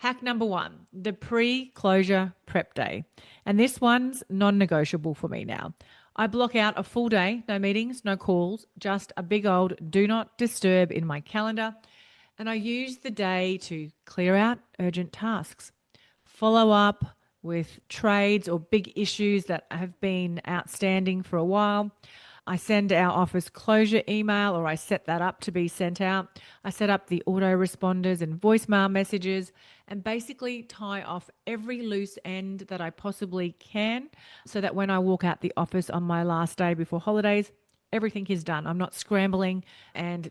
Hack number one, the pre-closure prep day. And this one's non-negotiable for me now. I block out a full day, no meetings, no calls, just a big old do not disturb in my calendar. And I use the day to clear out urgent tasks, follow up with trades or big issues that have been outstanding for a while. I send our office closure email, or I set that up to be sent out. I set up the autoresponders and voicemail messages and basically tie off every loose end that I possibly can so that when I walk out the office on my last day before holidays, everything is done. I'm not scrambling and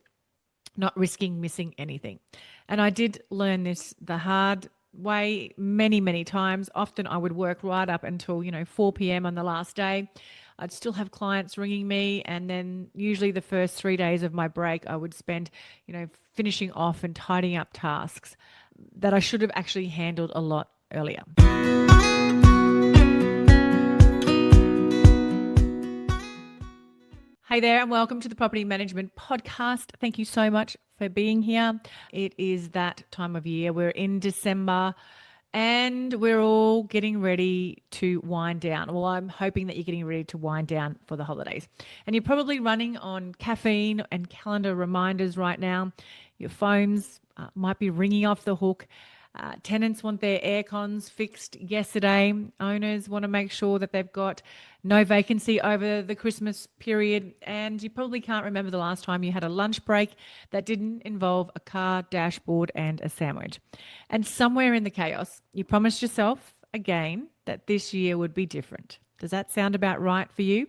not risking missing anything. And I did learn this the hard way many times. Often I would work right up until 4 p.m. on the last day. I'd still have clients ringing me, and then usually the first 3 days of my break I would spend finishing off and tidying up tasks that I should have actually handled a lot earlier. Hey there, and welcome to the Property Management Podcast. Thank you so much for being here. It is that time of year. We're in December and we're all getting ready to wind down. Well, I'm hoping that you're getting ready to wind down for the holidays. And you're probably running on caffeine and calendar reminders right now. Your phones might be ringing off the hook. Tenants want their air cons fixed yesterday. Owners want to make sure that they've got no vacancy over the Christmas period. And you probably can't remember the last time you had a lunch break that didn't involve a car, dashboard, and a sandwich. And somewhere in the chaos, you promised yourself again that this year would be different. Does that sound about right for you?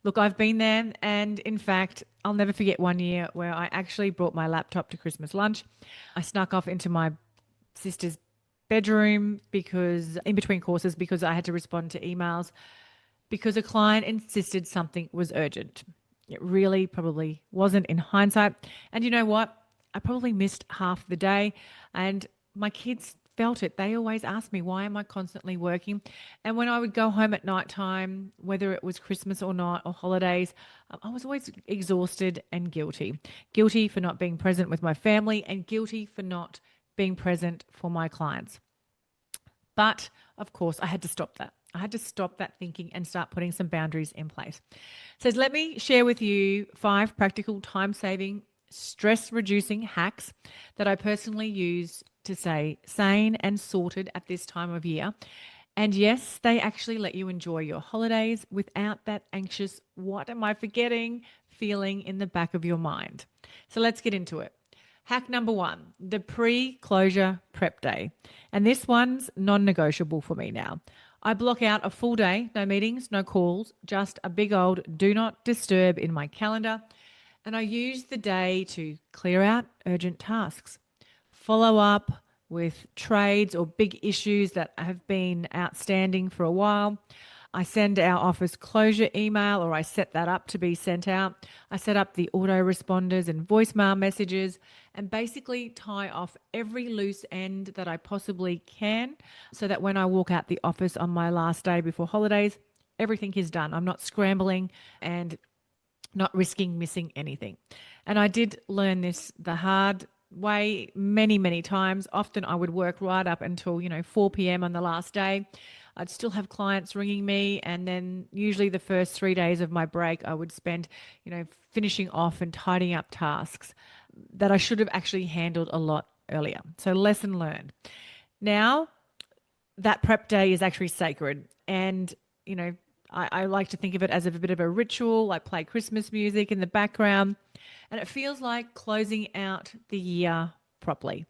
Look, I've been there, and in fact, I'll never forget one year where I actually brought my laptop to Christmas lunch. I snuck off into my sister's bedroom because in between courses because I had to respond to emails because a client insisted something was urgent. It really probably wasn't in hindsight. And you know what? I probably missed half the day, and my kids felt it. They always ask me, why am I constantly working? And when I would go home at night time, whether it was Christmas or not, or holidays, I was always exhausted and guilty. Guilty for not being present with my family and guilty for not being present for my clients. But of course, I had to stop that. I had to stop that thinking and start putting some boundaries in place. So let me share with you 5 practical time-saving, stress-reducing hacks that I personally use to stay sane and sorted at this time of year. And yes, they actually let you enjoy your holidays without that anxious, what am I forgetting feeling in the back of your mind. So let's get into it. Hack number one, the pre-closure prep day. And this one's non-negotiable for me now. I block out a full day, no meetings, no calls, just a big old do not disturb in my calendar. And I use the day to clear out urgent tasks, follow up with trades or big issues that have been outstanding for a while. I send our office closure email, or I set that up to be sent out. I set up the autoresponders and voicemail messages and basically tie off every loose end that I possibly can so that when I walk out the office on my last day before holidays, everything is done. I'm not scrambling and not risking missing anything. And I did learn this the hard way many times. Often I would work right up until 4 p.m. on the last day. I'd still have clients ringing me, and then usually the first 3 days of my break I would spend finishing off and tidying up tasks that I should have actually handled a lot earlier. So lesson learned. Now that prep day is actually sacred, and I like to think of it as a bit of a ritual. I play Christmas music in the background, and it feels like closing out the year properly.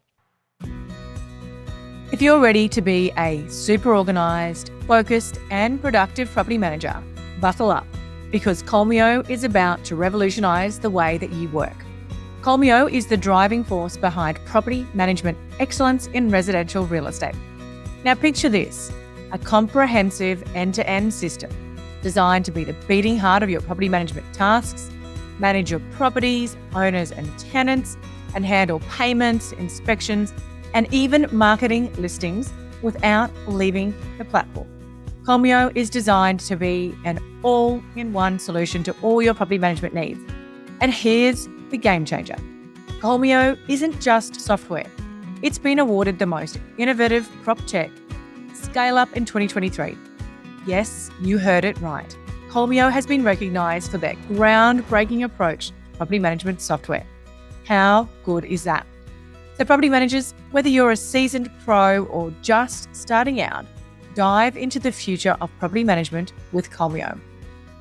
If you're ready to be a super organised, focused and productive property manager, buckle up, because Colmio is about to revolutionise the way that you work. Colmio is the driving force behind property management excellence in residential real estate. Now picture this, a comprehensive end-to-end system designed to be the beating heart of your property management tasks, manage your properties, owners and tenants, and handle payments, inspections, and even marketing listings without leaving the platform. Colmio is designed to be an all-in-one solution to all your property management needs. And here's the game changer. Colmio isn't just software. It's been awarded the most innovative prop tech scale up in 2023. Yes, you heard it right. Colmio has been recognised for their groundbreaking approach to property management software. How good is that? So property managers, whether you're a seasoned pro or just starting out, dive into the future of property management with Colmio.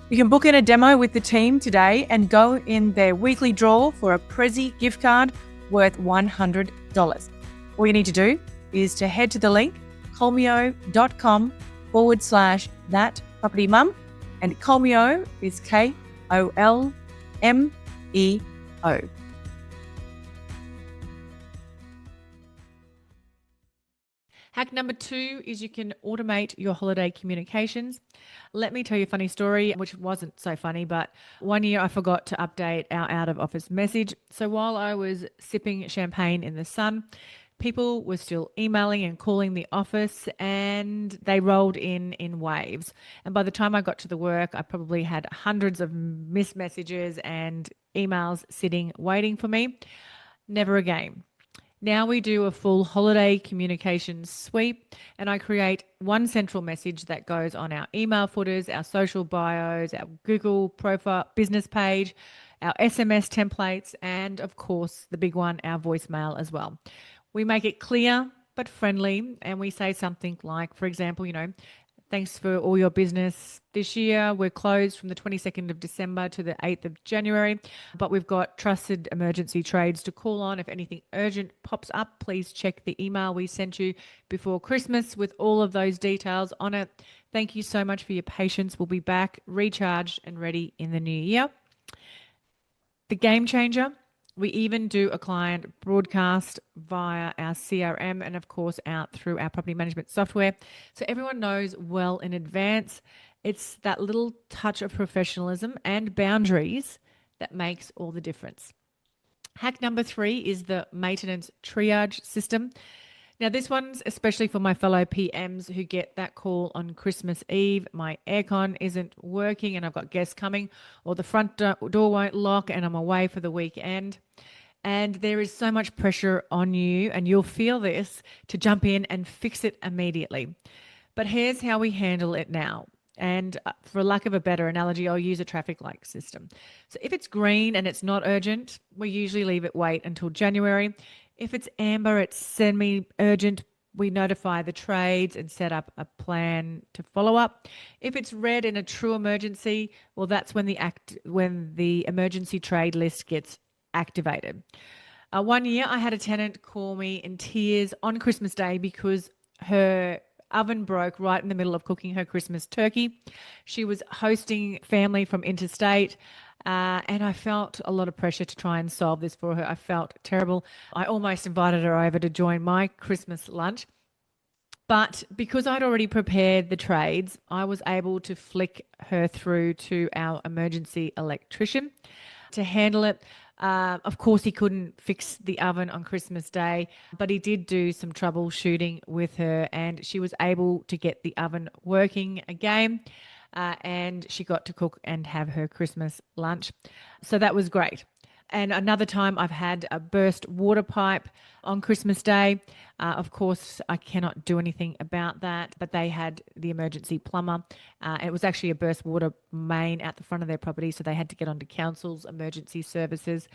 You can book in a demo with the team today and go in their weekly draw for a Prezi gift card worth $100. All you need to do is to head to the link colmio.com/thatpropertymum, and Colmio is KOLMEO. Hack number 2 is you can automate your holiday communications. Let me tell you a funny story, which wasn't so funny, but one year I forgot to update our out of office message. So while I was sipping champagne in the sun, people were still emailing and calling the office, and they rolled in waves. And by the time I got to the work, I probably had hundreds of missed messages and emails sitting waiting for me. Never again. Now we do a full holiday communications sweep, and I create one central message that goes on our email footers, our social bios, our Google profile business page, our SMS templates, and of course, the big one, our voicemail as well. We make it clear but friendly, and we say something like, for example, thanks for all your business this year. We're closed from the 22nd of December to the 8th of January, but we've got trusted emergency trades to call on. If anything urgent pops up, please check the email we sent you before Christmas with all of those details on it. Thank you so much for your patience. We'll be back recharged and ready in the new year. The game changer. We even do a client broadcast via our CRM and, of course, out through our property management software. So everyone knows well in advance. It's that little touch of professionalism and boundaries that makes all the difference. Hack number 3 is the maintenance triage system. Now, this one's especially for my fellow PMs who get that call on Christmas Eve. My aircon isn't working and I've got guests coming, or the front door won't lock and I'm away for the weekend. And there is so much pressure on you, and you'll feel this, to jump in and fix it immediately. But here's how we handle it now. And for lack of a better analogy, I'll use a traffic light system. So if it's green and it's not urgent, we usually leave it wait until January. If it's amber, it's semi-urgent. We notify the trades and set up a plan to follow up. If it's red and a true emergency, well, that's when the emergency trade list gets activated. One year, I had a tenant call me in tears on Christmas Day because her oven broke right in the middle of cooking her Christmas turkey. She was hosting family from interstate. And I felt a lot of pressure to try and solve this for her. I felt terrible. I almost invited her over to join my Christmas lunch. But because I'd already prepared the trades, I was able to flick her through to our emergency electrician to handle it. Of course, he couldn't fix the oven on Christmas Day, but he did do some troubleshooting with her, and she was able to get the oven working again. And she got to cook and have her Christmas lunch. So that was great. And another time I've had a burst water pipe on Christmas Day. Of course, I cannot do anything about that, but they had the emergency plumber. It was actually a burst water main at the front of their property, so they had to get onto council's emergency services.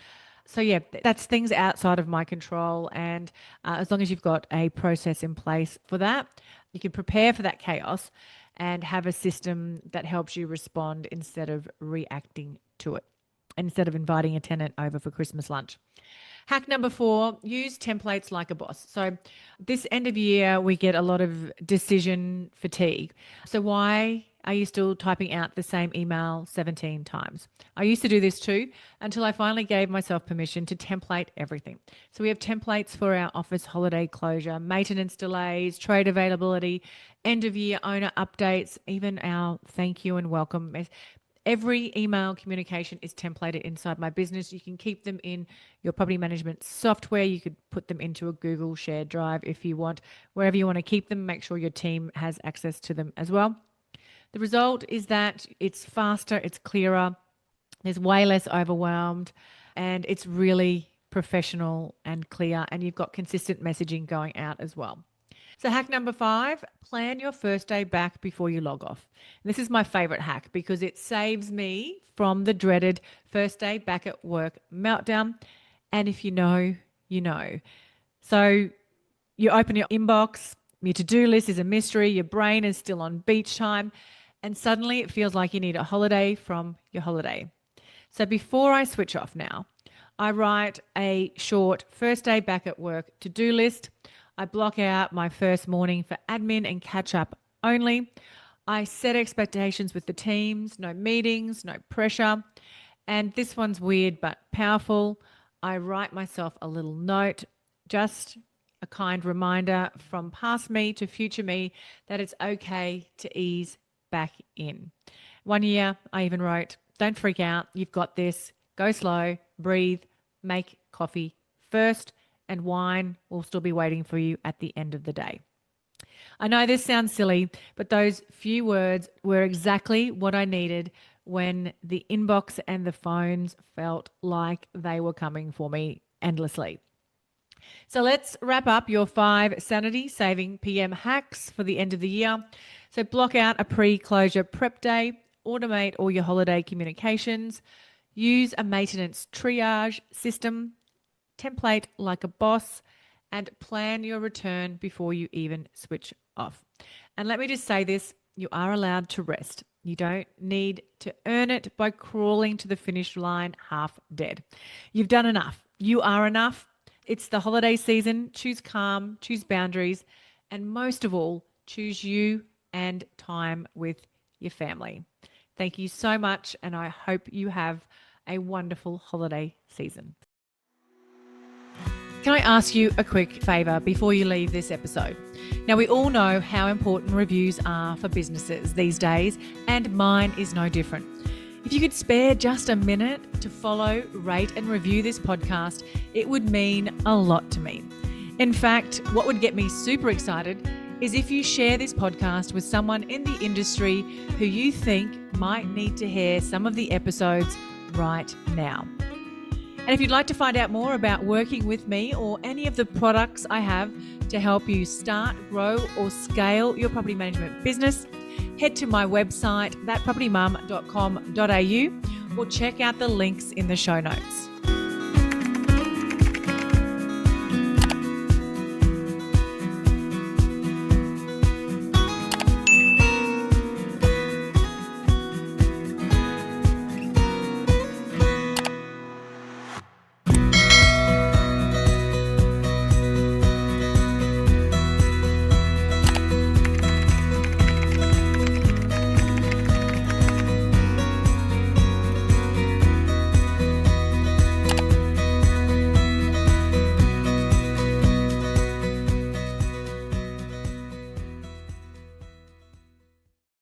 So yeah, that's things outside of my control. And as long as you've got a process in place for that, you can prepare for that chaos and have a system that helps you respond instead of reacting to it, instead of inviting a tenant over for Christmas lunch. Hack number 4, use templates like a boss. So this end of year, we get a lot of decision fatigue. So why are you still typing out the same email 17 times? I used to do this too until I finally gave myself permission to template everything. So we have templates for our office holiday closure, maintenance delays, trade availability, end of year owner updates, even our thank you and welcome. Every email communication is templated inside my business. You can keep them in your property management software. You could put them into a Google shared drive if you want. Wherever you want to keep them, make sure your team has access to them as well. The result is that it's faster, it's clearer, there's way less overwhelmed, and it's really professional and clear, and you've got consistent messaging going out as well. So hack number 5, plan your first day back before you log off. This is my favorite hack because it saves me from the dreaded first day back at work meltdown. And if you know, you know. So you open your inbox, your to-do list is a mystery, your brain is still on beach time, and suddenly it feels like you need a holiday from your holiday. So before I switch off now, I write a short first day back at work to-do list. I block out my first morning for admin and catch up only. I set expectations with the teams, no meetings, no pressure. And this one's weird but powerful. I write myself a little note, just a kind reminder from past me to future me that it's okay to ease back in. One year, I even wrote, don't freak out, you've got this, go slow, breathe, make coffee first, and wine will still be waiting for you at the end of the day. I know this sounds silly, but those few words were exactly what I needed when the inbox and the phones felt like they were coming for me endlessly. So let's wrap up your 5 sanity-saving PM hacks for the end of the year. So block out a pre-closure prep day, automate all your holiday communications, use a maintenance triage system, template like a boss, and plan your return before you even switch off. And let me just say this, you are allowed to rest. You don't need to earn it by crawling to the finish line half dead. You've done enough. You are enough. It's the holiday season. Choose calm, choose boundaries, and most of all, choose you and time with your family. Thank you so much, and I hope you have a wonderful holiday season. Can I ask you a quick favour before you leave this episode? Now, we all know how important reviews are for businesses these days, and mine is no different. If you could spare just a minute to follow, rate and review this podcast, it would mean a lot to me. In fact, what would get me super excited is if you share this podcast with someone in the industry who you think might need to hear some of the episodes right now. And if you'd like to find out more about working with me or any of the products I have to help you start, grow or scale your property management business, head to my website, thatpropertymum.com.au, or check out the links in the show notes.